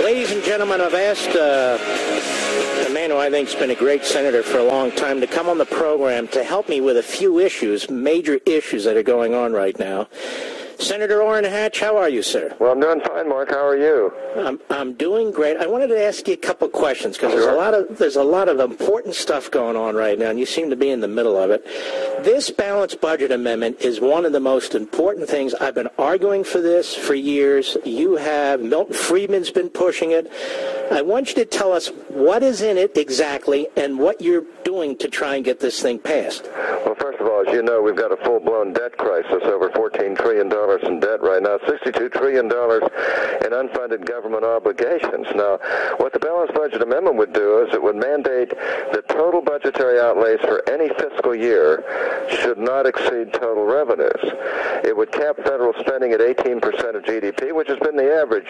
Ladies and gentlemen, I've asked a man who I think has been a great senator for a long time to come on the program to help me with a few issues, major issues that are going on right now. Senator Orrin, how are you, sir? Well, I'm doing fine, Mark. How are you? I'm doing great. I wanted to ask you a couple questions because there's a lot of important stuff going on right now, and you seem to be in the middle of it. This balanced budget amendment is one of the most important things. I've been arguing for this for years. You have. Milton Friedman's been pushing it. I want you to tell us what is in it exactly and what you're doing to try and get this thing passed. Well, first of all, as you know, we've got a full-blown debt crisis, over $14 trillion in debt right now, $62 trillion in unfunded government obligations. Now, what the balanced budget amendment would do is it would mandate that total budgetary outlays for any fiscal year should not exceed total revenues. It would cap federal spending at 18% of GDP, which has been the average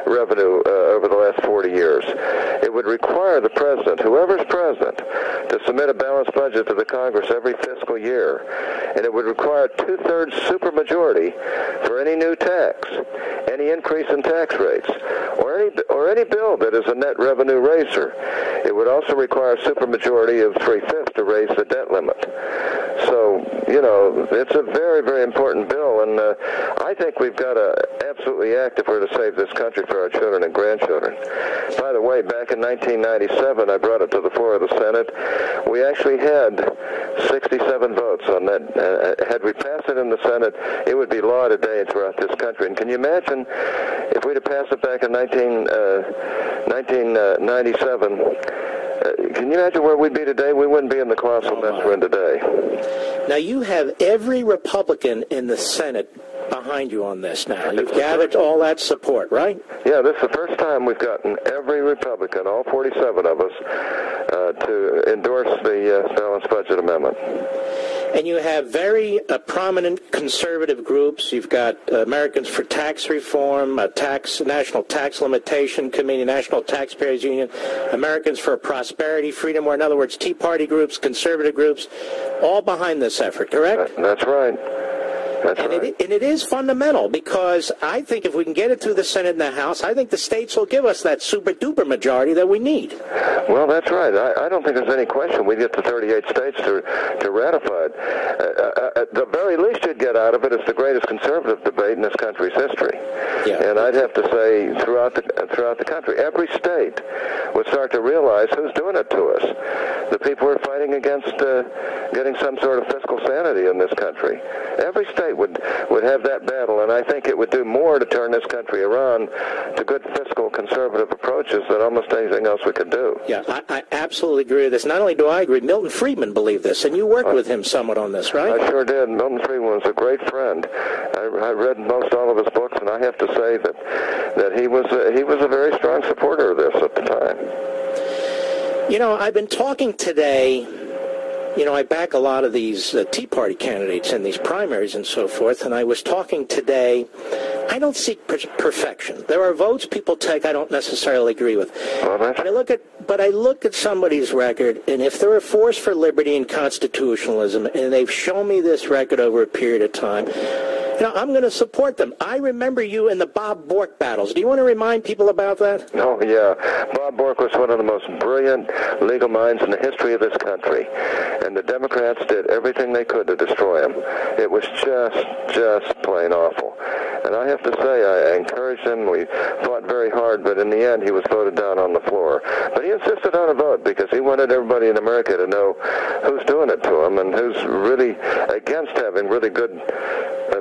revenue over the last 40 years. It would require the president, whoever's president, to submit a balanced budget to the Congress every fiscal year. And it would require a two-thirds supermajority for any new tax, any increase in tax rates, or any bill that is a net revenue raiser. It would also require a supermajority of 3/5 to raise the debt limit. So, you know, it's a very, very important bill, and I think we've got to absolutely act if we're to save this country for our children and grandchildren. By the way, back in 1997, I brought it to the floor of the Senate. We actually had 67 votes on that. Had we passed it in the Senate, it would be law today throughout this country. And can you imagine if we'd have passed it back in 1997? Can you imagine where we'd be today? We wouldn't be in the colossal mess we're in today. Now, you have every Republican in the Senate behind you on this now. You've gathered all that support, right? Yeah, this is the first time we've gotten every Republican, all 47 of us, to endorse the balanced budget amendment. And you have very prominent conservative groups. You've got Americans for Tax Reform, National Tax Limitation Committee, National Taxpayers Union, Americans for Prosperity, Freedom, or in other words, Tea Party groups, conservative groups, all behind this effort, correct? That's right. And it is fundamental, because I think if we can get it through the Senate and the House, I think the states will give us that super-duper majority that we need. Well, that's right. I don't think there's any question we'd get to 38 states to ratify it. At the very least you'd get out of it is the greatest conservative debate in this country's history. Yeah. And I'd have to say throughout the country, every state would start to realize who's doing it to us. The people who are fighting against getting some sort of fiscal sanity in this country. Every state would have that battle, and I think it would do more to turn this country around to good fiscal conservative approaches than almost anything else we could do. Yeah, I absolutely agree with this. Not only do I agree, Milton Friedman believed this, and you worked with him somewhat on this, right? I sure did. Milton Friedman was a great friend. I read most all of his books, and I have to say that he was a very strong supporter of this at the time. You know, I've been talking today. You know, I back a lot of these Tea Party candidates in these primaries and so forth, and I was talking today. I don't seek perfection. There are votes people take I don't necessarily agree with. But I look at somebody's record, and if they're a force for liberty and constitutionalism, and they've shown me this record over a period of time, you know, I'm going to support them. I remember you in the Bob Bork battles. Do you want to remind people about that? Oh, yeah. Bob Bork was one of the most brilliant legal minds in the history of this country, and the Democrats did everything they could to destroy him. It was just plain awful. And I have to say, I encouraged him. We fought very hard, but in the end, he was voted down on the floor. But he insisted on a vote because he wanted everybody in America to know who's doing it to him and who's really against having really good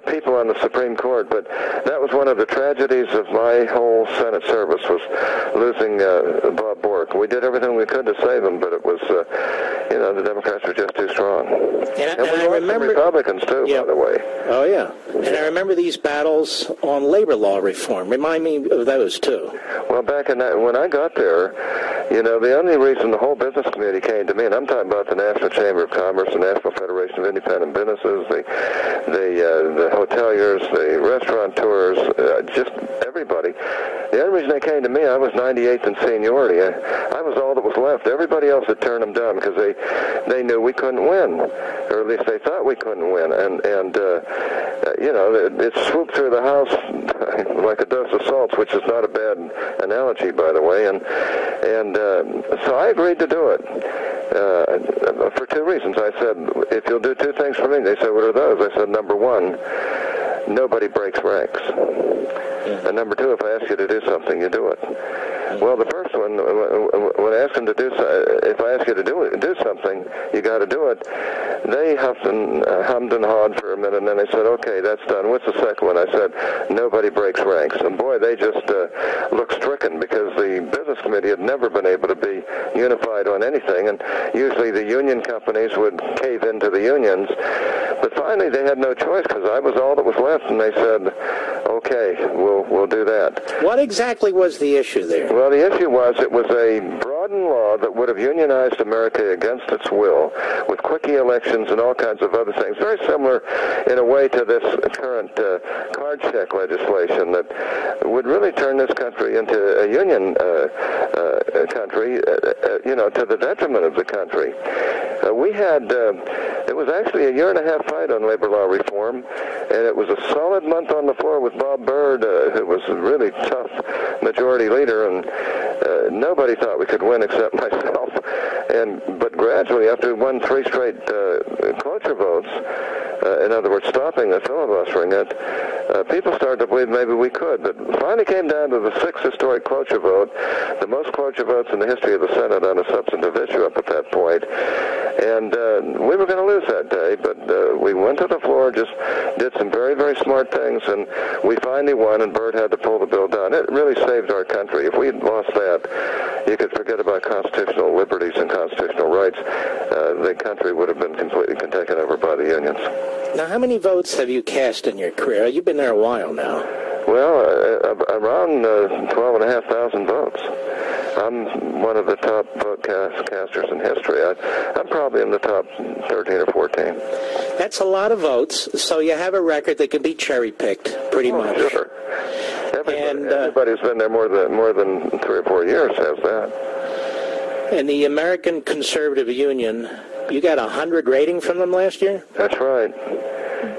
people on the Supreme Court. But that was one of the tragedies of my whole Senate service, was losing Bob Bork. We did everything we could to save him, but it was, you know, the Democrats were just too strong. And we lost some Republicans, too, by the way. Oh, yeah. And I remember these battles on labor law reform. Remind me of those, too. Well, back in that, when I got there, you know, the only reason the whole business community came to me, and I'm talking about the National Chamber of Commerce, the National Federation of Independent Businesses, the hoteliers, the restaurateurs, just everybody. The only reason they came to me, I was 98th in seniority. I was all that was left. Everybody else had turned them down because they knew we couldn't win, or at least they thought we couldn't win. And you know, it swooped through the House like a dose of salts, which is not a bad analogy, by the way. And so I agreed to do it for two reasons. I said, if you'll do two things for me, they said, what are those? I said, number one, nobody breaks ranks. And number two, if I ask you to do something, you do it. Well, the first one, when I asked them to do, if I ask you to do something, you got to do it. They huffed and hummed and hawed for a minute, and then they said, "Okay, that's done. What's the second one?" I said, "Nobody breaks ranks." And boy, they just looked stricken, because the business committee had never been able to be unified on anything, and usually the union companies would cave into the unions. But finally, they had no choice, because I was all that was left, and they said, "Okay, we'll do that." What exactly was the issue there? Well, the issue was it was a broadened law that would have unionized America against its will, with quickie elections and all kinds of other things. Very similar in a way to this current card check legislation that would really turn this country into a union country, to the detriment of the country. We had, it was actually a year-and-a-half fight on labor law reform, and it was a solid month on the floor with Bob Byrd, who was a really tough majority leader, and nobody thought we could win except myself. But gradually, after we won 3 straight cloture votes, in other words, stopping the filibustering people started to believe maybe we could. But finally came down to the 6th historic cloture vote, the most cloture votes in the history of the Senate on a substantive issue up at that point. And we were going to lose that day, but we went to the floor, just did some very, very smart things, and we finally won, and Byrd had to pull the bill down. It really saved our country. If we had lost that, you could forget about constitutional liberties and constitutional rights. The country would have been completely taken over by the unions. Now, how many votes have you cast in your career? You've been there a while now. Well, around 12,500 votes. I'm one of the top vote casters in history. I'm probably in the top 13 or 14. That's a lot of votes, so you have a record that can be cherry-picked, pretty much. Sure. Everybody who's been there more than 3 or 4 years has that. And the American Conservative Union, you got a 100 rating from them last year? That's right.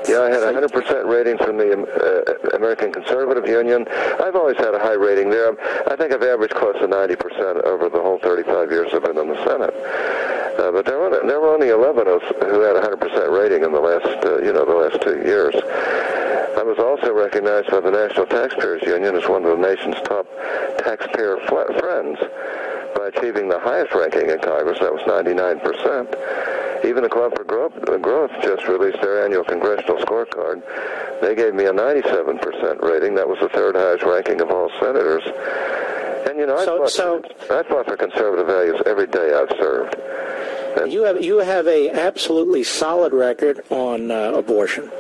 Yeah, I had a 100% rating from the American Conservative Union. I've always had a high rating there. I think I've averaged close to 90% over the whole 35 years I've been in the Senate. But there were only 11 of us who had a 100% rating in the last 2 years. I was also recognized by the National Taxpayers Union as one of the nation's top taxpayer friends by achieving the highest ranking in Congress. That was 99%. Even the Club for Growth just released their annual congressional scorecard. They gave me a 97% rating. That was the 3rd highest ranking of all senators. And I fought for conservative values every day I've served. And you have a absolutely solid record on abortion,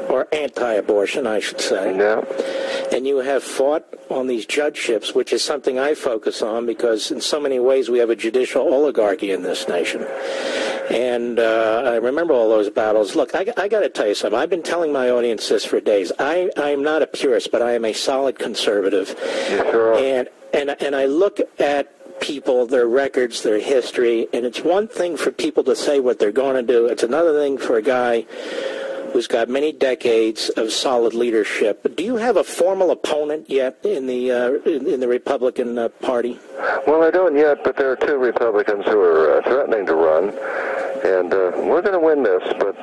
or anti-abortion, I should say. Yeah. And you have fought on these judgeships, which is something I focus on, because in so many ways we have a judicial oligarchy in this nation. And I remember all those battles. Look, I got to tell you something. I've been telling my audience this for days. I'm not a purist, but I am a solid conservative. You sure are. And I look at people, their records, their history, and it's one thing for people to say what they're going to do. It's another thing for a guy who's got many decades of solid leadership. Do you have a formal opponent yet in the Republican Party? Well, I don't yet, but there are 2 Republicans who are threatening to run, and we're going to win this. But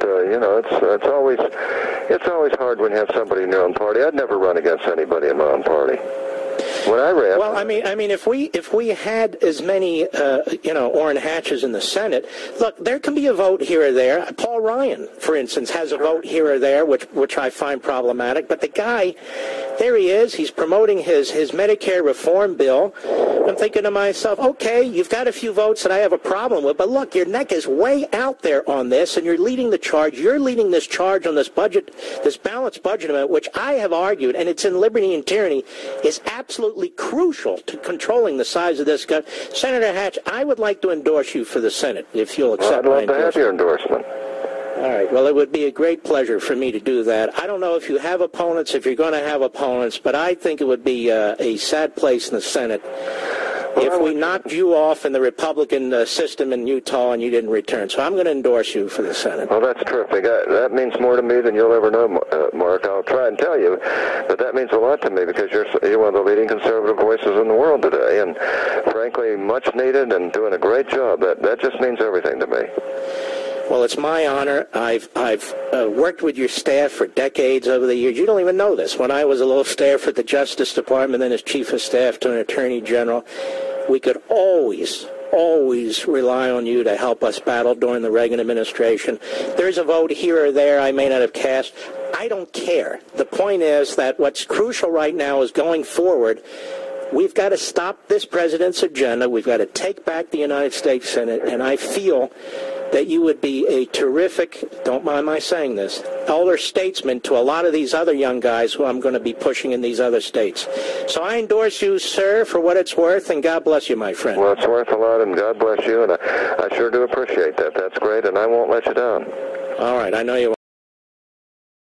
it's always hard when you have somebody in your own party. I'd never run against anybody in my own party. When I ran, well, I mean, if we had as many, Orrin Hatches in the Senate, look, there can be a vote here or there. Paul Ryan, for instance, has a vote here or there, which I find problematic. But the guy, there he is. He's promoting his Medicare reform bill. I'm thinking to myself, okay, you've got a few votes that I have a problem with, but look, your neck is way out there on this, and you're leading the charge. You're leading this charge on this budget, this balanced budget amendment, which I have argued, and it's in Liberty and Tyranny, is absolutely crucial to controlling the size of this gun. Senator Hatch, I would like to endorse you for the Senate, if you'll accept my endorsement. I'd love to have your endorsement. All right. Well, it would be a great pleasure for me to do that. I don't know if you have opponents, if you're going to have opponents, but I think it would be a sad place in the Senate if we knocked you off in the Republican system in Utah and you didn't return. So I'm going to endorse you for the Senate. Well, that's terrific. That means more to me than you'll ever know, Mark. I'll try and tell you, but that means a lot to me because you're one of the leading conservative voices in the world today, and frankly, much needed and doing a great job. That just means everything to me. Well, it's my honor. I've worked with your staff for decades over the years. You don't even know this. When I was a little staff at the Justice Department, then as Chief of Staff to an Attorney General, we could always rely on you to help us battle during the Reagan administration. There's a vote here or there I may not have cast. I don't care. The point is that what's crucial right now is going forward. We've got to stop this president's agenda. We've got to take back the United States Senate, and I feel that you would be a terrific, don't mind my saying this, elder statesman to a lot of these other young guys who I'm going to be pushing in these other states. So I endorse you, sir, for what it's worth, and God bless you, my friend. Well, it's worth a lot, and God bless you, and I sure do appreciate that. That's great, and I won't let you down. All right, I know you